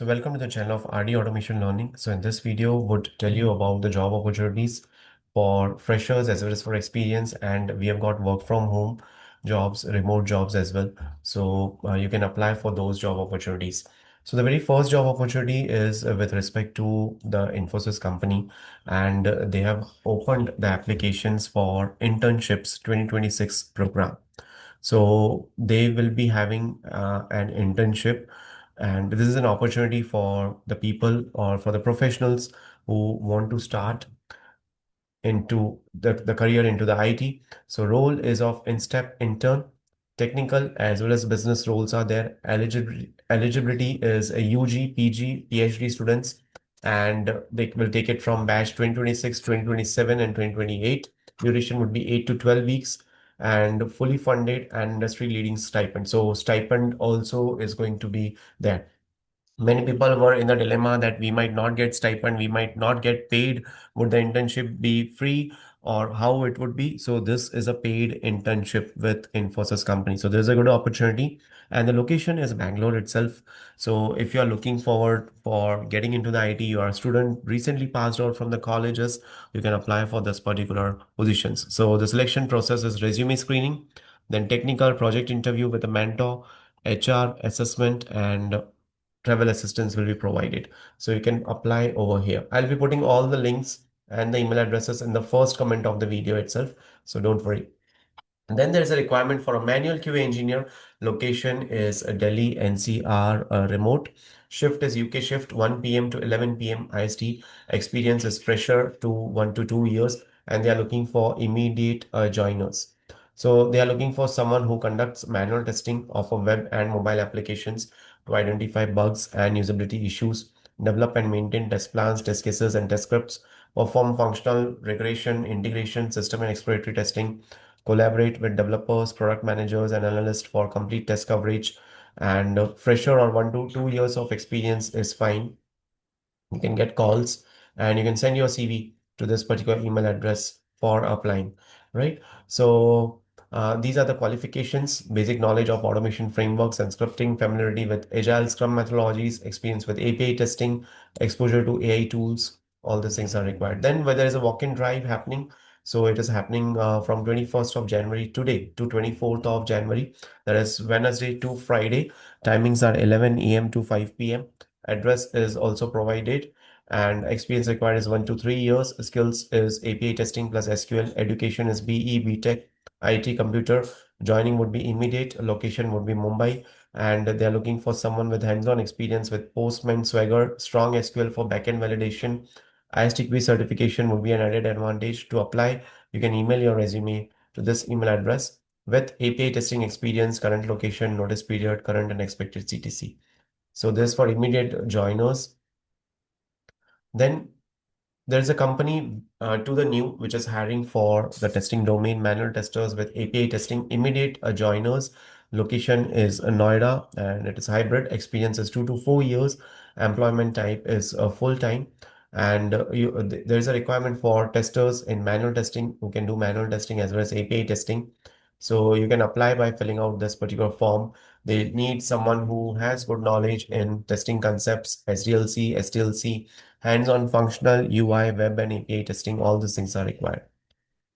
So welcome to the channel of RD Automation Learning. So in this video would tell you about the job opportunities for freshers as well as for experience, and we have got work from home jobs, remote jobs as well. So you can apply for those job opportunities. So the very first job opportunity is with respect to the Infosys company, and they have opened the applications for internships 2026 program. So they will be having an internship, and this is an opportunity for the people or for the professionals who want to start into the career into the IT. So role is of in-step intern, technical as well as business roles are there. Eligibility is a UG, PG, PhD students, and they will take it from batch 2026, 2027, and 2028. Duration would be 8 to 12 weeks and fully funded and industry leading stipend. So stipend also is going to be there. Many people were in the dilemma that we might not get stipend, we might not get paid. Would the internship be free or how it would be? So this is a paid internship with Infosys company. So there's a good opportunity, and the location is Bangalore itself. So if you are looking forward for getting into the IT, you are a student recently passed out from the colleges, you can apply for this particular positions. So the selection process is resume screening, then technical project interview with a mentor, HR assessment, and travel assistance will be provided. So you can apply over here. I'll be putting all the links and the email addresses in the first comment of the video itself. So don't worry. And then there's a requirement for a manual QA engineer. Location is Delhi NCR, remote. Shift is UK shift 1 p.m. to 11 p.m. IST. Experience is fresher to 1 to 2 years, and they are looking for immediate joiners. So they are looking for someone who conducts manual testing of a web and mobile applications to identify bugs and usability issues, develop and maintain test plans, test cases, and test scripts, perform functional regression, integration, system and exploratory testing, collaborate with developers, product managers, and analysts for complete test coverage. And fresher or 1 to 2 years of experience is fine. You can get calls and you can send your CV to this particular email address for applying, right? So these are the qualifications: basic knowledge of automation frameworks and scripting, familiarity with Agile Scrum methodologies, experience with API testing, exposure to AI tools. All these things are required. Then where there is a walk-in drive happening, so it is happening from 21st of January today to 24th of January. That is Wednesday to Friday. Timings are 11 a.m. to 5 p.m. Address is also provided, and experience required is 1 to 3 years. Skills is API testing plus SQL. Education is BE, BTech, IT, computer. Joining would be immediate. Location would be Mumbai, and they are looking for someone with hands-on experience with Postman, Swagger, strong SQL for backend validation. ISTQB certification would be an added advantage. To apply, you can email your resume to this email address with API testing experience, current location, notice period, current and expected CTC. So this for immediate joiners. Then there's a company to the new which is hiring for the testing domain manual testers with API testing immediate joiners. Location is Noida and it is hybrid. Experience is 2 to 4 years. Employment type is full time. And there's a requirement for testers in manual testing who can do manual testing as well as API testing. So you can apply by filling out this particular form. They need someone who has good knowledge in testing concepts, SDLC, STLC, hands-on functional UI, web and API testing, all these things are required.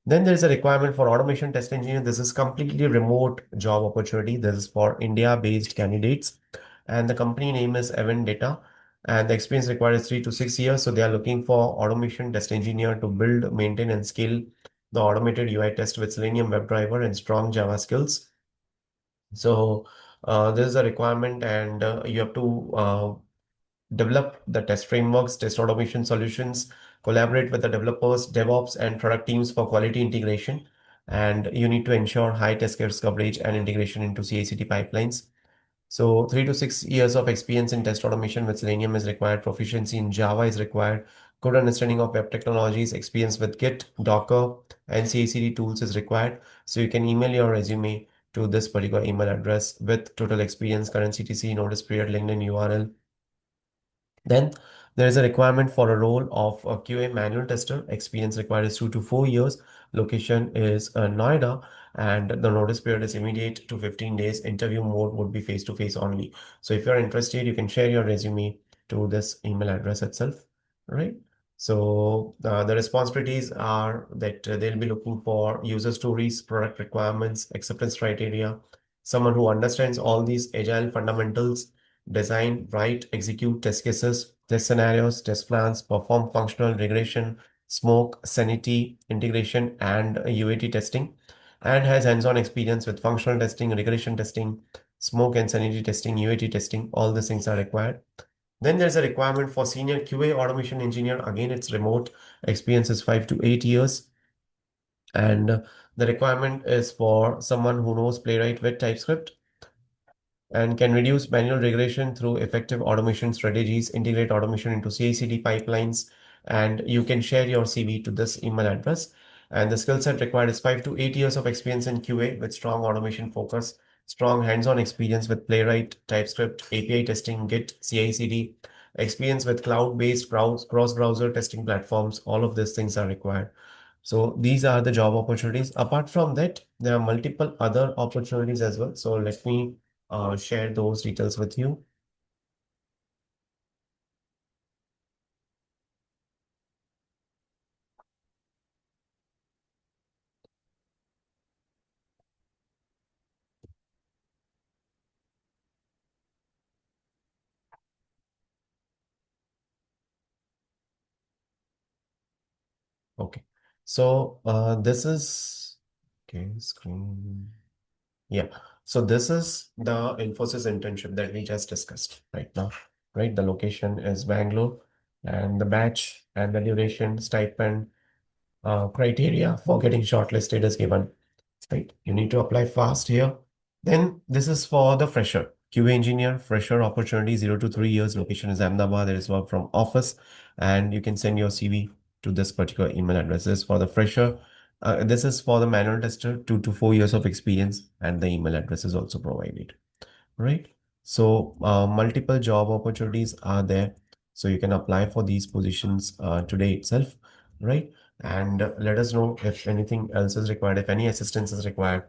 Then there is a requirement for automation test engineer. This is completely remote job opportunity. This is for India-based candidates. And the company name is Event Data. And the experience required is 3 to 6 years. So they are looking for automation test engineer to build, maintain, and scale the automated UI test with Selenium WebDriver and strong Java skills. So this is a requirement, and you have to develop the test frameworks, test automation solutions, collaborate with the developers, DevOps, and product teams for quality integration. And you need to ensure high test case coverage and integration into CI/CD pipelines. So 3 to 6 years of experience in test automation with Selenium is required. Proficiency in Java is required. Good understanding of web technologies, experience with Git, Docker, and CI/CD tools is required. So you can email your resume to this particular email address with total experience, current CTC, notice period, LinkedIn URL. Then there is a requirement for a role of a QA manual tester. Experience required is 2 to 4 years. Location is Noida, and the notice period is immediate to 15 days. Interview mode would be face to face only. So if you're interested, you can share your resume to this email address itself, right? So the responsibilities are that they'll be looking for user stories, product requirements, acceptance criteria, someone who understands all these agile fundamentals, design, write, execute test cases, test scenarios, test plans, perform functional regression, smoke, sanity, integration, and UAT testing, and has hands-on experience with functional testing, regression testing, smoke and sanity testing, UAT testing. All these things are required. Then there's a requirement for senior QA automation engineer. Again, it's remote. Experience is 5 to 8 years. And the requirement is for someone who knows Playwright with TypeScript and can reduce manual regression through effective automation strategies, integrate automation into CI/CD pipelines, and you can share your CV to this email address. And the skill set required is 5 to 8 years of experience in QA with strong automation focus, strong hands-on experience with Playwright, TypeScript, API testing, Git, CI/CD, experience with cloud-based cross-browser testing platforms. All of these things are required. So these are the job opportunities. Apart from that, there are multiple other opportunities as well. So let me share those details with you. Okay. So this is okay, screen. Yeah. So this is the Infosys internship that we just discussed right now, right? The location is Bangalore, and the batch and the duration, stipend, criteria for getting shortlisted is given, right? You need to apply fast here. Then this is for the fresher. QA engineer, fresher opportunity, 0 to 3 years. Location is Ahmedabad. There is work from office, and you can send your CV to this particular email address. This is for the fresher. This is for the manual tester, 2 to 4 years of experience, and the email address is also provided, right? So multiple job opportunities are there. So you can apply for these positions today itself, right? And let us know if anything else is required, if any assistance is required,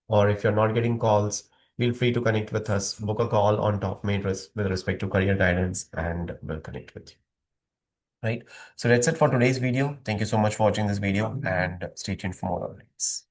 or if you're not getting calls, feel free to connect with us, book a call on TopMate with respect to career guidance, and we'll connect with you, right? So that's it for today's video. Thank you so much for watching this video and stay tuned for more updates.